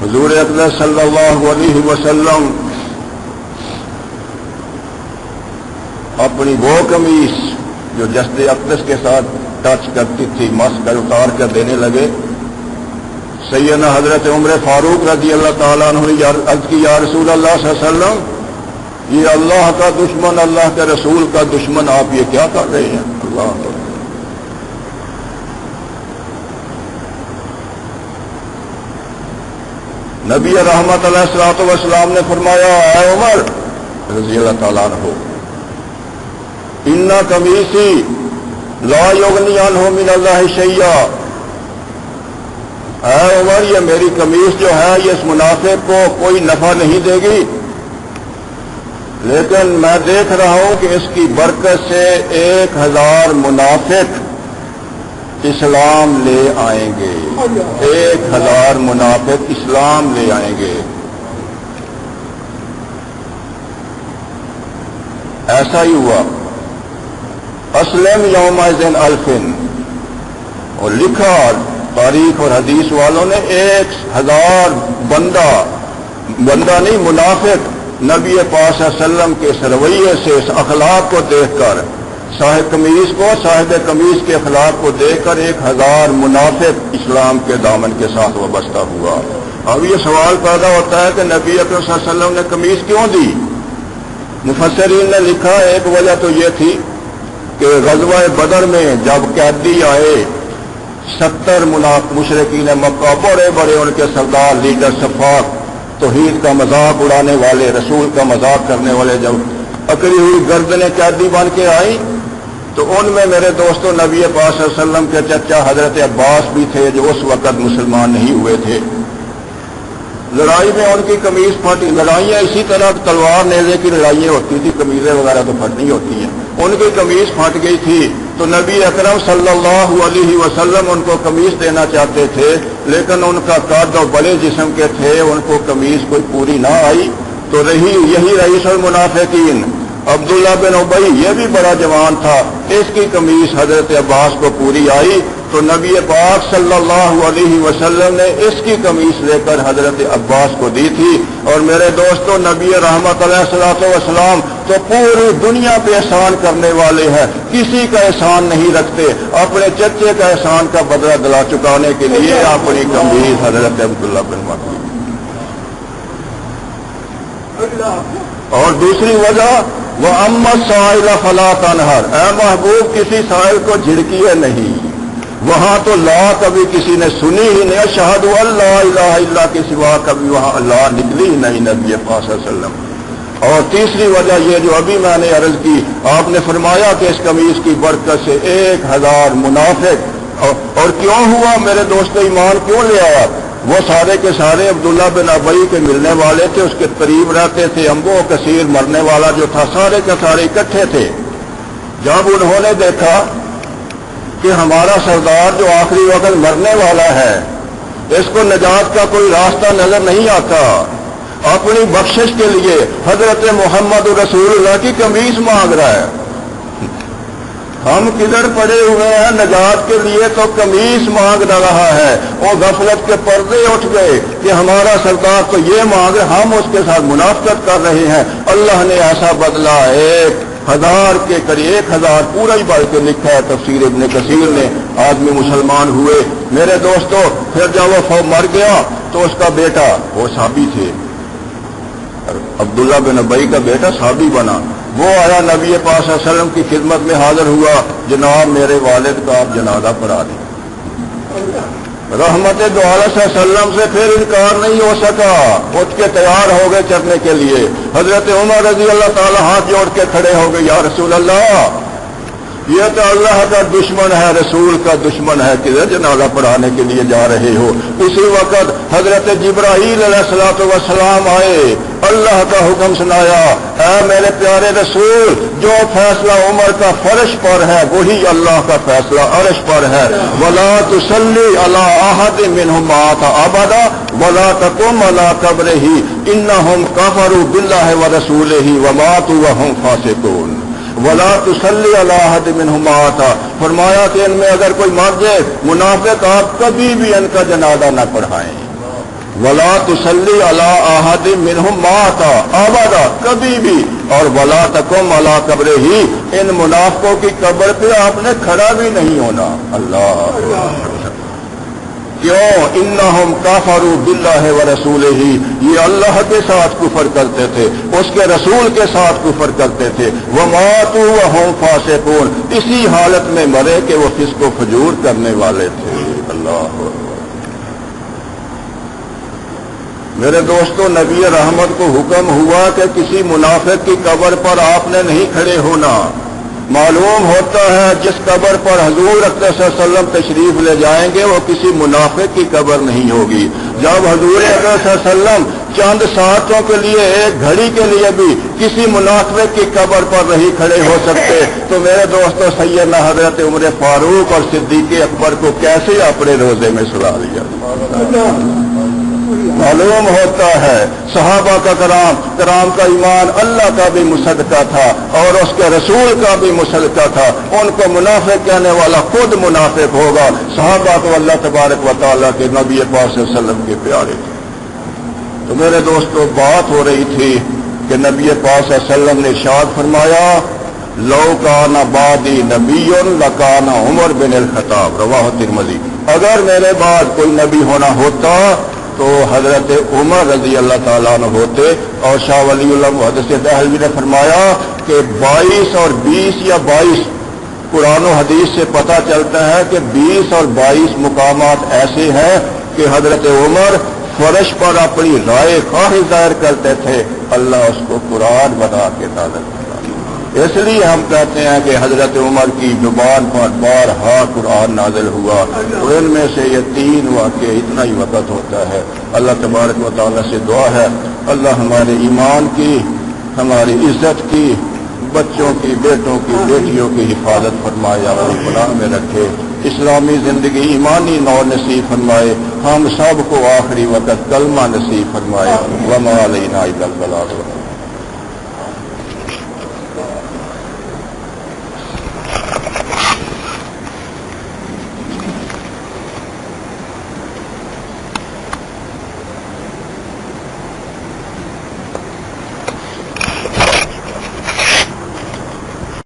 حضور اقدس صلی اللہ علیہ وسلم اپنی وہ قمیص جو جسد اقدس کے ساتھ ٹچ کرتی تھی مس کر اتار کر دینے لگے. سیدنا حضرت عمر فاروق رضی اللہ تعالیٰ عنہ نے عرض کی یا رسول اللہ صلی اللہ علیہ وسلم یہ اللہ کا دشمن اللہ کے رسول کا دشمن آپ یہ کیا کر رہے ہیں؟ اللہ نبی رحمت علیہ الصلوۃ والسلام نے فرمایا اے عمر رضی اللہ تعالیٰ عنہ ان قمیصی لا یغنی عنہ من اللہ شیئا. اے عمر یہ میری قمیص جو ہے یہ اس منافق کو کوئی نفع نہیں دے گی، لیکن میں دیکھ رہا ہوں کہ اس کی برکت سے 1000 منافق اسلام لے آئیں گے. 1000 منافق اسلام لے آئیں گے. ایسا ہی ہوا. اسلم یومئذ الفن، اور لکھا تاریخ اور حدیث والوں نے 1000 بندہ نہیں منافق نبی پاک صلی اللہ علیہ وسلم کے اس رویے سے اس اخلاق کو دیکھ کر صاحب قمیص کے اخلاق کو دیکھ کر 1000 منافق اسلام کے دامن کے ساتھ وابستہ ہوا. اب یہ سوال پیدا ہوتا ہے کہ نبی اکرم صلی اللہ علیہ وسلم نے قمیص کیوں دی؟ مفسرین نے لکھا ایک وجہ تو یہ تھی کہ غزوہ بدر میں جب قیدی آئے 70 مشرکین مکہ بڑے بڑے ان کے سردار لیڈر صفاق توحید کا مذاق اڑانے والے رسول کا مذاق کرنے والے جب اکڑی ہوئی گردنیں قیدی بن کے آئی تو ان میں میرے دوستوں نبی پاک صلی اللہ علیہ وسلم کے چچا حضرت عباس بھی تھے جو اس وقت مسلمان نہیں ہوئے تھے. لڑائی میں ان کی قمیص پھٹی. لڑائیاں اسی طرح تلوار نیزے کی لڑائیاں ہوتی تھی، قمیضیں وغیرہ تو پھٹنی ہوتی ہیں. ان کی قمیص پھٹ گئی تھی تو نبی اکرم صلی اللہ علیہ وسلم ان کو قمیص دینا چاہتے تھے، لیکن ان کا قد اور بڑے جسم کے تھے، ان کو قمیص کوئی پوری نہ آئی. تو یہی رئیس المنافقین عبداللہ بن ابی یہ بھی بڑا جوان تھا، اس کی قمیص حضرت عباس کو پوری آئی تو نبی پاک صلی اللہ علیہ وسلم نے اس کی قمیص لے کر حضرت عباس کو دی تھی. اور میرے دوستوں نبی رحمت علیہ الصلوۃ والسلام تو پوری دنیا پہ احسان کرنے والے ہیں، کسی کا احسان نہیں رکھتے. اپنے چچے کا احسان کا بدلہ دلا چکانے کے لیے اپنی قمیص حضرت عبداللہ بن ابی. اور دوسری وجہ وہ امت سائل فلا تنہر، اے محبوب کسی سائل کو جھڑکیے نہیں. وہاں تو لا کبھی کسی نے سنی ہی نہیں، اشہد اللہ الہ الا کے سوا کبھی وہاں اللہ نکلی ہی نہیں نبی پاک صلی اللہ علیہ وسلم. اور تیسری وجہ یہ جو ابھی میں نے عرض کی، آپ نے فرمایا کہ اس قمیص کی برکت سے 1000 منافق. اور کیوں ہوا میرے دوست ایمان کیوں لے آیا؟ وہ سارے کے سارے عبداللہ بن ابی کے ملنے والے تھے، اس کے قریب رہتے تھے. امبو کثیر مرنے والا جو تھا سارے کے سارے اکٹھے تھے. جب انہوں نے دیکھا کہ ہمارا سردار جو آخری وقت مرنے والا ہے اس کو نجات کا کوئی راستہ نظر نہیں آتا، اپنی بخشش کے لیے حضرت محمد رسول اللہ کی قمیص مانگ رہا ہے. ہم کدھر پڑے ہوئے ہیں نجات کے لیے تو قمیص مانگ رہا ہے. وہ غفلت کے پردے اٹھ گئے کہ ہمارا سردار تو یہ مانگ رہے، ہم اس کے ساتھ منافقت کر رہے ہیں. اللہ نے ایسا بدلا 1000 کے قریب 1000 پورا ہی بڑھ کے لکھا ہے تفسیر ابن کثیر نے. آدمی مسلمان ہوئے. میرے دوستو پھر جب وہ مر گیا تو اس کا بیٹا، وہ صحابی تھے، عبداللہ بن ابی کا بیٹا صحابی بنا. وہ آیا نبی پاک صلی اللہ علیہ وسلم کی خدمت میں حاضر ہوا، جناب میرے والد کا آپ جنازہ پڑھا دیں. رحمت دو عالم صلی اللہ علیہ وسلم سے پھر انکار نہیں ہو سکا، اٹھ کے تیار ہو گئے چلنے کے لیے. حضرت عمر رضی اللہ تعالی ہاتھ جوڑ کے کھڑے ہو گئے، یا رسول اللہ یہ تو اللہ کا دشمن ہے، رسول کا دشمن ہے، کدھر جنازہ پڑھانے کے لیے جا رہے ہو؟ اسی وقت حضرت جبرائیل علیہ الصلوۃ والسلام آئے، اللہ کا حکم سنایا، اے میرے پیارے رسول جو فیصلہ عمر کا فرش پر ہے وہی اللہ کا فیصلہ عرش پر ہے. ولا تصلی علی احد منهم مات ابدا ولا تقم علی قبرہ انہم کفروا باللہ ورسولہ وماتوا وهم فاسقون. ولا تصلی علی احد منهم مات، فرمایا کہ ان میں اگر کوئی مر جائے منافق آپ کبھی بھی ان کا جنازہ نہ پڑھائیں. 1000 منافق اسلام لے آئے، 1000 منافق اسلام لے آئے. اور تیسری وجہ یہ ولا تسلی علی احد منہم مات ابدا، کبھی بھی، اور ولا تقم علی قبر ہی، ان منافقوں کی قبر پہ آپ نے کھڑا بھی نہیں ہونا۔ اللہ کیوں؟ انہم کفروا باللہ ورسولہ، یہ اللہ کے ساتھ کفر کرتے تھے، اس کے رسول کے ساتھ کفر کرتے تھے، وماتوا وہم فاسقون، اسی حالت میں مرے کہ وہ فسق و فجور کرنے والے تھے۔ اللہ میرے دوستو، نبی رحمت کو حکم ہوا کہ کسی منافق کی قبر پر آپ نے نہیں کھڑے ہونا۔ معلوم ہوتا ہے جس قبر پر حضور اکرم صلی اللہ علیہ وسلم تشریف لے جائیں گے وہ کسی منافق کی قبر نہیں ہوگی۔ جب حضور اکرم صلی اللہ علیہ وسلم چند ساعتوں کے لیے، ایک گھڑی کے لیے بھی کسی منافق کی قبر پر نہیں کھڑے ہو سکتے تو میرے دوستوں سیدنا حضرت عمر فاروق اور صدیق اکبر کو کیسے اپنے روزے میں سلا لیا؟ معلوم ہوتا ہے صحابہ کا کرام کا ایمان اللہ کا بھی مصدقہ تھا اور اس کے رسول کا بھی مصدقہ تھا۔ ان کو منافق کہنے والا خود منافق ہوگا۔ صحابہ کو اللہ تبارک و تعالیٰ کے نبی پاک صلی اللہ علیہ وسلم کے پیارے تھے۔ تو میرے دوستو بات ہو رہی تھی کہ نبی پاک صلی اللہ علیہ وسلم نے ارشاد فرمایا لو کان بعدی نبی لکان عمر بن الخطاب، رواہ ترمذی، اگر میرے بعد کوئی نبی ہونا ہوتا تو حضرت عمر رضی اللہ تعالیٰ عنہ ہوتے۔ اور شاہ ولی اللہ محدث دہلوی نے فرمایا کہ 22 اور 20 یا 22 قرآن و حدیث سے پتہ چلتا ہے کہ 20 اور 22 مقامات ایسے ہیں کہ حضرت عمر فرش پر اپنی رائے خواہ ظاہر کرتے تھے، اللہ اس کو قرآن بنا کے نازل کرتا۔ اس لیے ہم کہتے ہیں کہ حضرت عمر کی زبان پر بارہا قرآن نازل ہوا، اور ان میں سے یہ 3 واقعے اتنا ہی وقت ہوتا ہے۔ اللہ تبارک و تعالیٰ سے دعا ہے اللہ ہمارے ایمان کی، ہماری عزت کی، بچوں کی، بیٹوں کی، بیٹیوں کی حفاظت فرمائے، اپنی پناہ میں رکھے، اسلامی زندگی ایمانی نور نصیب فرمائے، ہم سب کو آخری وقت کلمہ نصیب فرمائے۔ وما علینا الا البلاغ۔